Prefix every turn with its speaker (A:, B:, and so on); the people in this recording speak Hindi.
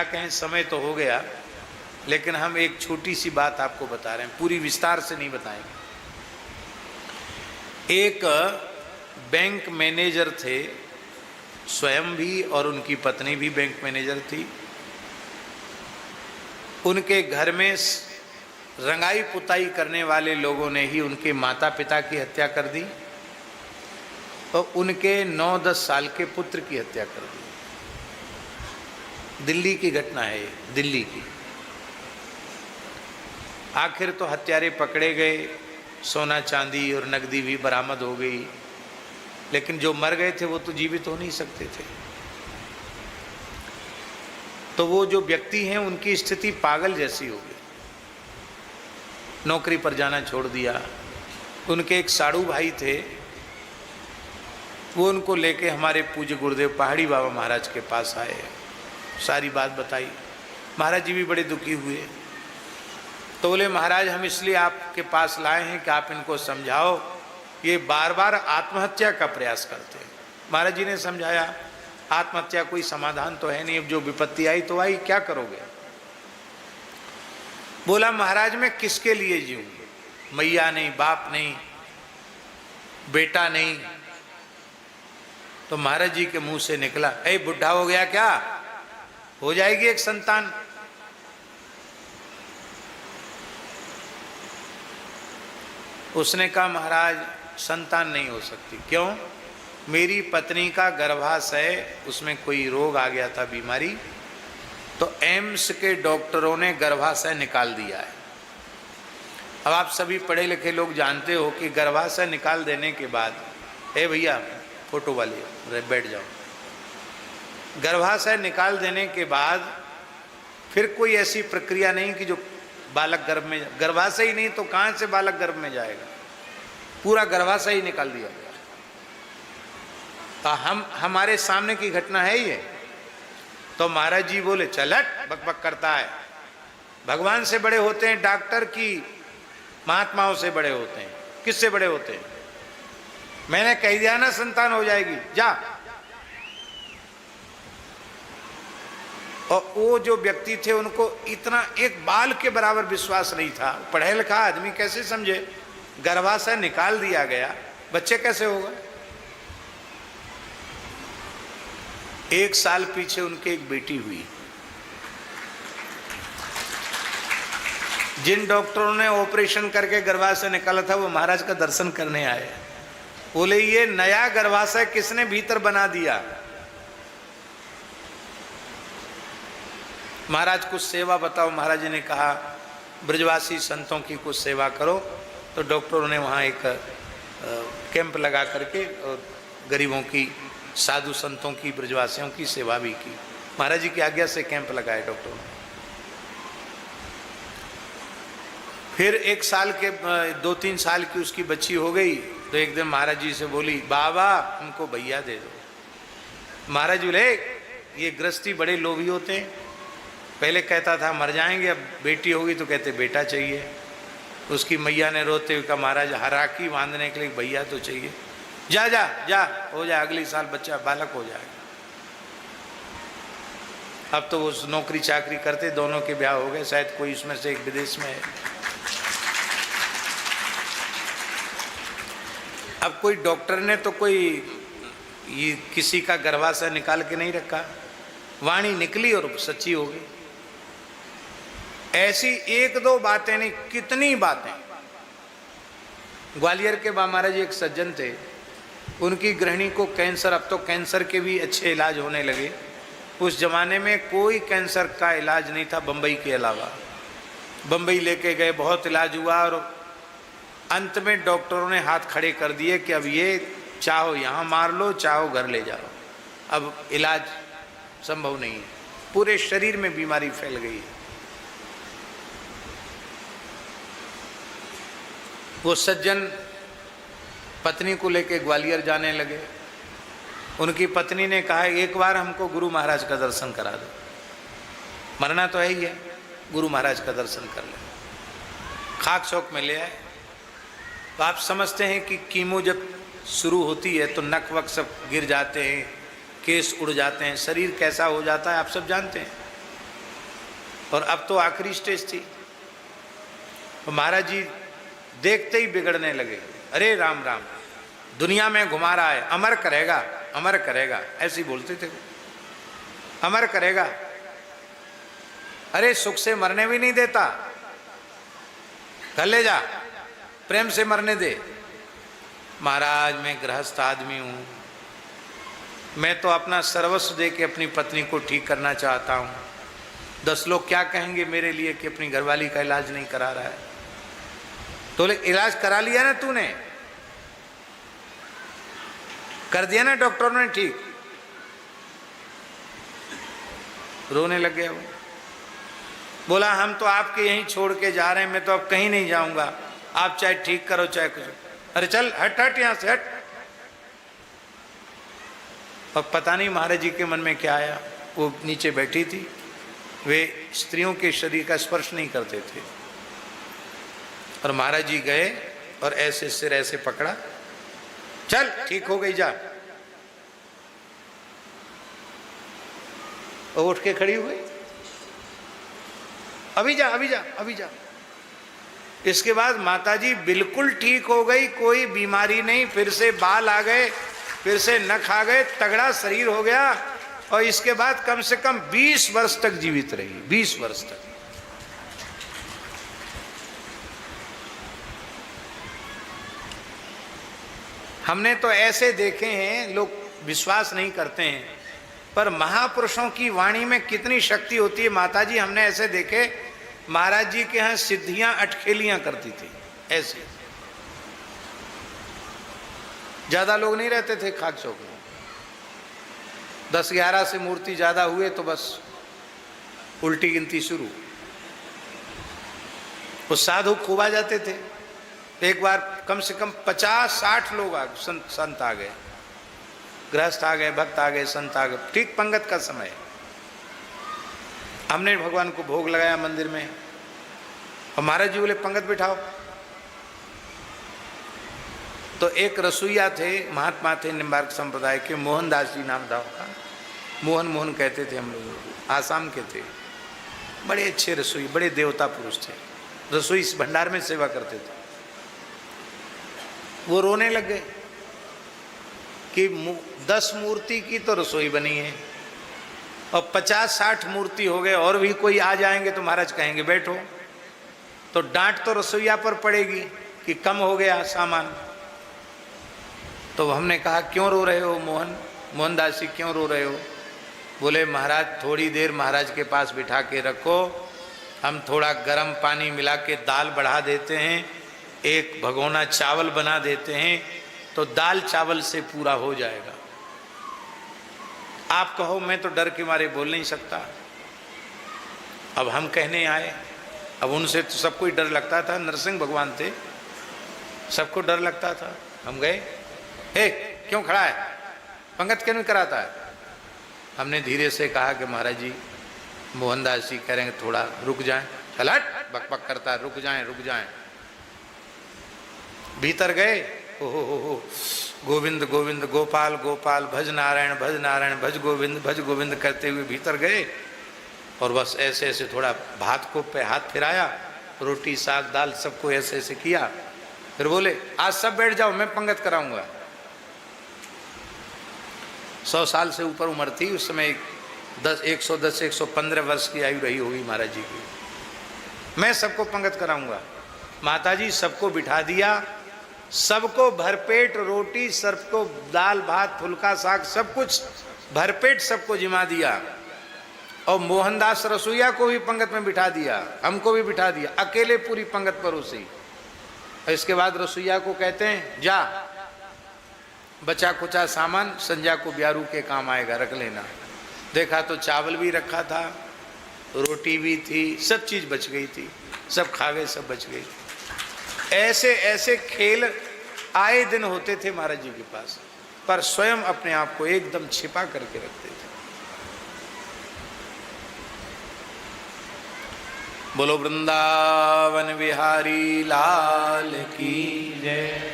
A: क्या कहें, समय तो हो गया, लेकिन हम एक छोटी सी बात आपको बता रहे हैं, पूरी विस्तार से नहीं बताएंगे। एक बैंक मैनेजर थे, स्वयं भी और उनकी पत्नी भी बैंक मैनेजर थी। उनके घर में रंगाई पुताई करने वाले लोगों ने ही उनके माता पिता की हत्या कर दी और उनके 9-10 साल के पुत्र की हत्या कर दी। दिल्ली की घटना है ये, दिल्ली की। आखिर तो हत्यारे पकड़े गए, सोना चांदी और नकदी भी बरामद हो गई, लेकिन जो मर गए थे वो तो जीवित हो नहीं सकते थे। तो वो जो व्यक्ति हैं उनकी स्थिति पागल जैसी हो गई, नौकरी पर जाना छोड़ दिया। उनके एक साड़ू भाई थे, वो उनको लेके हमारे पूज्य गुरुदेव पहाड़ी बाबा महाराज के पास आए, सारी बात बताई। महाराज जी भी बड़े दुखी हुए, तो बोले महाराज हम इसलिए आपके पास लाए हैं कि आप इनको समझाओ, ये बार बार आत्महत्या का प्रयास करते हैं। महाराज जी ने समझाया आत्महत्या कोई समाधान तो है नहीं, अब जो विपत्ति आई तो आई, क्या करोगे। बोला महाराज मैं किसके लिए जीऊं, मैया नहीं, बाप नहीं, बेटा नहीं। तो महाराज जी के मुंह से निकला, ए बुढ़ा हो गया क्या, हो जाएगी एक संतान। उसने कहा महाराज संतान नहीं हो सकती। क्यों, मेरी पत्नी का गर्भाशय, उसमें कोई रोग आ गया था, बीमारी, तो एम्स के डॉक्टरों ने गर्भाशय निकाल दिया है। अब आप सभी पढ़े लिखे लोग जानते हो कि गर्भाशय निकाल देने के बाद, ए भैया फोटो वाले बैठ जाओ, गर्भाशय निकाल देने के बाद फिर कोई ऐसी प्रक्रिया नहीं कि जो बालक गर्भ में, गर्भाशय ही नहीं तो कहाँ से बालक गर्भ में जाएगा, पूरा गर्भाशय ही निकाल दिया गया। तो हमारे सामने की घटना है ये। तो महाराज जी बोले चलट, बकबक करता है, भगवान से बड़े होते हैं डॉक्टर की महात्माओं से बड़े होते हैं, किससे बड़े होते हैं, मैंने कह दिया ना संतान हो जाएगी, जा। और वो जो व्यक्ति थे उनको इतना एक बाल के बराबर विश्वास नहीं था। पढ़े लिखा आदमी कैसे समझे, गर्भाशय निकाल दिया गया, बच्चे कैसे होगा। 1 साल पीछे उनके एक बेटी हुई। जिन डॉक्टरों ने ऑपरेशन करके गर्भाशय निकाला था वो महाराज का दर्शन करने आए, बोले ये नया गर्भाशय किसने भीतर बना दिया। महाराज कुछ सेवा बताओ। महाराज जी ने कहा ब्रजवासी संतों की कुछ सेवा करो। तो डॉक्टरों ने वहाँ एक कैंप लगा करके और गरीबों की, साधु संतों की, ब्रजवासियों की सेवा भी की। महाराज जी की आज्ञा से कैंप लगाए डॉक्टरों ने। फिर 1 साल के 2-3 साल की उसकी बच्ची हो गई तो एक दिन महाराज जी से बोली बाबा उनको भैया दे दो। महाराज जी बोले ये गृहस्थी बड़े लोभी होते हैं, पहले कहता था मर जाएंगे, अब बेटी होगी तो कहते बेटा चाहिए। उसकी मैया ने रोते हुए कहा महाराज हराकी बांधने के लिए भैया तो चाहिए, जा जा जा हो जाए, अगली साल बच्चा बालक हो जाएगा। अब तो वो नौकरी चाकरी करते, दोनों के ब्याह हो गए, शायद कोई उसमें से एक विदेश में है। अब कोई डॉक्टर ने तो कोई ये किसी का गर्भाशय निकाल के नहीं रखा, वाणी निकली और सच्ची हो गई। ऐसी 1-2 बातें नहीं, कितनी बातें। ग्वालियर के महाराज एक सज्जन थे, उनकी गृहिणी को कैंसर, अब तो कैंसर के भी अच्छे इलाज होने लगे, उस जमाने में कोई कैंसर का इलाज नहीं था बम्बई के अलावा। बम्बई लेके गए, बहुत इलाज हुआ और अंत में डॉक्टरों ने हाथ खड़े कर दिए कि अब ये चाहो यहाँ मार लो, चाहो घर ले जाओ, अब इलाज संभव नहीं है, पूरे शरीर में बीमारी फैल गई है। वो सज्जन पत्नी को लेके ग्वालियर जाने लगे। उनकी पत्नी ने कहा एक बार हमको गुरु महाराज का दर्शन करा दो, मरना तो है ही है, गुरु महाराज का दर्शन कर ले। खाक चौक में ले आए। तो आप समझते हैं कि कीमो जब शुरू होती है तो नक वक सब गिर जाते हैं, केस उड़ जाते हैं, शरीर कैसा हो जाता है आप सब जानते हैं। और अब तो आखिरी स्टेज थी। तो महाराज जी देखते ही बिगड़ने लगे। अरे राम राम, दुनिया में घुमा रहा है, अमर करेगा, अमर करेगा, ऐसे ही बोलते थे, अमर करेगा। अरे सुख से मरने भी नहीं देता, घर ले जा, प्रेम से मरने दे। महाराज मैं गृहस्थ आदमी हूं, मैं तो अपना सर्वस्व दे के अपनी पत्नी को ठीक करना चाहता हूं। 10 लोग क्या कहेंगे मेरे लिए कि अपनी घरवाली का इलाज नहीं करा रहा है। तो इलाज करा लिया ना तूने, कर दिया ना डॉक्टरों ने ठीक। रोने लग गया वो, बोला हम तो आपके यहीं छोड़ के जा रहे हैं, मैं तो अब कहीं नहीं जाऊंगा, आप चाहे ठीक करो चाहे कुछ। अरे चल हट हट यहां से हट। और पता नहीं महाराज जी के मन में क्या आया, वो नीचे बैठी थी, वे स्त्रियों के शरीर का स्पर्श नहीं करते थे। और महाराज जी गए और ऐसे सिर ऐसे पकड़ा, चल ठीक हो गई जा। और उठ के खड़ी हुई, अभी जा अभी जा अभी जा। इसके बाद माताजी बिल्कुल ठीक हो गई, कोई बीमारी नहीं, फिर से बाल आ गए, फिर से नख आ गए, तगड़ा शरीर हो गया। और इसके बाद कम से कम 20 वर्ष तक जीवित रही, 20 वर्ष तक। हमने तो ऐसे देखे हैं, लोग विश्वास नहीं करते हैं, पर महापुरुषों की वाणी में कितनी शक्ति होती है। माताजी हमने ऐसे देखे, महाराज जी के यहाँ सिद्धियां अटखेलियां करती थी ऐसे। ज्यादा लोग नहीं रहते थे खाक चौक में, 10-11 से मूर्ति ज्यादा हुए तो बस उल्टी गिनती शुरू। वो साधु खूब आ जाते थे। एक बार कम से कम 50-60 लोग आ गए, संत आ गए, गृहस्थ आ गए, भक्त आ गए, संत आ गए, ठीक पंगत का समय। हमने भगवान को भोग लगाया मंदिर में, और महाराज जी बोले पंगत बिठाओ। तो एक रसोईया थे, महात्मा थे निम्बार्क संप्रदाय के, मोहनदास जी नाम था उनका, मोहन कहते थे हम लोग, आसाम के थे, बड़े अच्छे रसोई, बड़े देवता पुरुष थे, रसोई इस भंडार में सेवा करते थे। वो रोने लग गए कि 10 मूर्ति की तो रसोई बनी है और 50-60 मूर्ति हो गए, और भी कोई आ जाएंगे तो महाराज कहेंगे बैठो, तो डांट तो रसोईया पर पड़ेगी कि कम हो गया सामान। तो हमने कहा क्यों रो रहे हो मोहनदास जी, क्यों रो रहे हो? बोले महाराज थोड़ी देर महाराज के पास बिठा के रखो, हम थोड़ा गर्म पानी मिला के दाल बढ़ा देते हैं, एक भगोना चावल बना देते हैं, तो दाल चावल से पूरा हो जाएगा। आप कहो मैं तो डर के मारे बोल नहीं सकता। अब हम कहने आए, अब उनसे तो सबको ही डर लगता था, नरसिंह भगवान थे, सबको डर लगता था। हम गए, हे क्यों खड़ा है, पंगत क्यों नहीं कराता है? हमने धीरे से कहा कि महाराज जी मोहनदास जी कह रहे हैं थोड़ा रुक जाएं। चल हट, बकबक करता है, रुक जाएं रुक जाएं। भीतर गए, हो गोविंद गोविंद गोपाल गोपाल, भज नारायण भज गोविंद करते हुए भीतर गए, और बस ऐसे ऐसे थोड़ा भात को पे हाथ फिराया, रोटी साग दाल सबको ऐसे ऐसे किया, फिर बोले आज सब बैठ जाओ, मैं पंगत कराऊंगा। 100 साल से ऊपर उम्र थी उस समय, 110-115 वर्ष की आयु रही होगी महाराज जी की। मैं सबको पंगत कराऊंगा। माताजी सबको बिठा दिया, सबको भरपेट रोटी, सबको दाल भात फुल्का साग सब कुछ भरपेट सबको जिमा दिया, और मोहनदास रसोईया को भी पंगत में बिठा दिया, हमको भी बिठा दिया, अकेले पूरी पंगत परोसी। और इसके बाद रसोईया को कहते हैं जा बचा कुचा सामान संध्या को ब्यारू के काम आएगा, रख लेना। देखा तो चावल भी रखा था, रोटी भी थी, सब चीज बच गई थी, सब खा गए, सब बच गई। ऐसे ऐसे खेल आए दिन होते थे महाराज जी के पास, पर स्वयं अपने आप को एकदम छिपा करके रखते थे। बोलो वृंदावन बिहारी लाल की जय।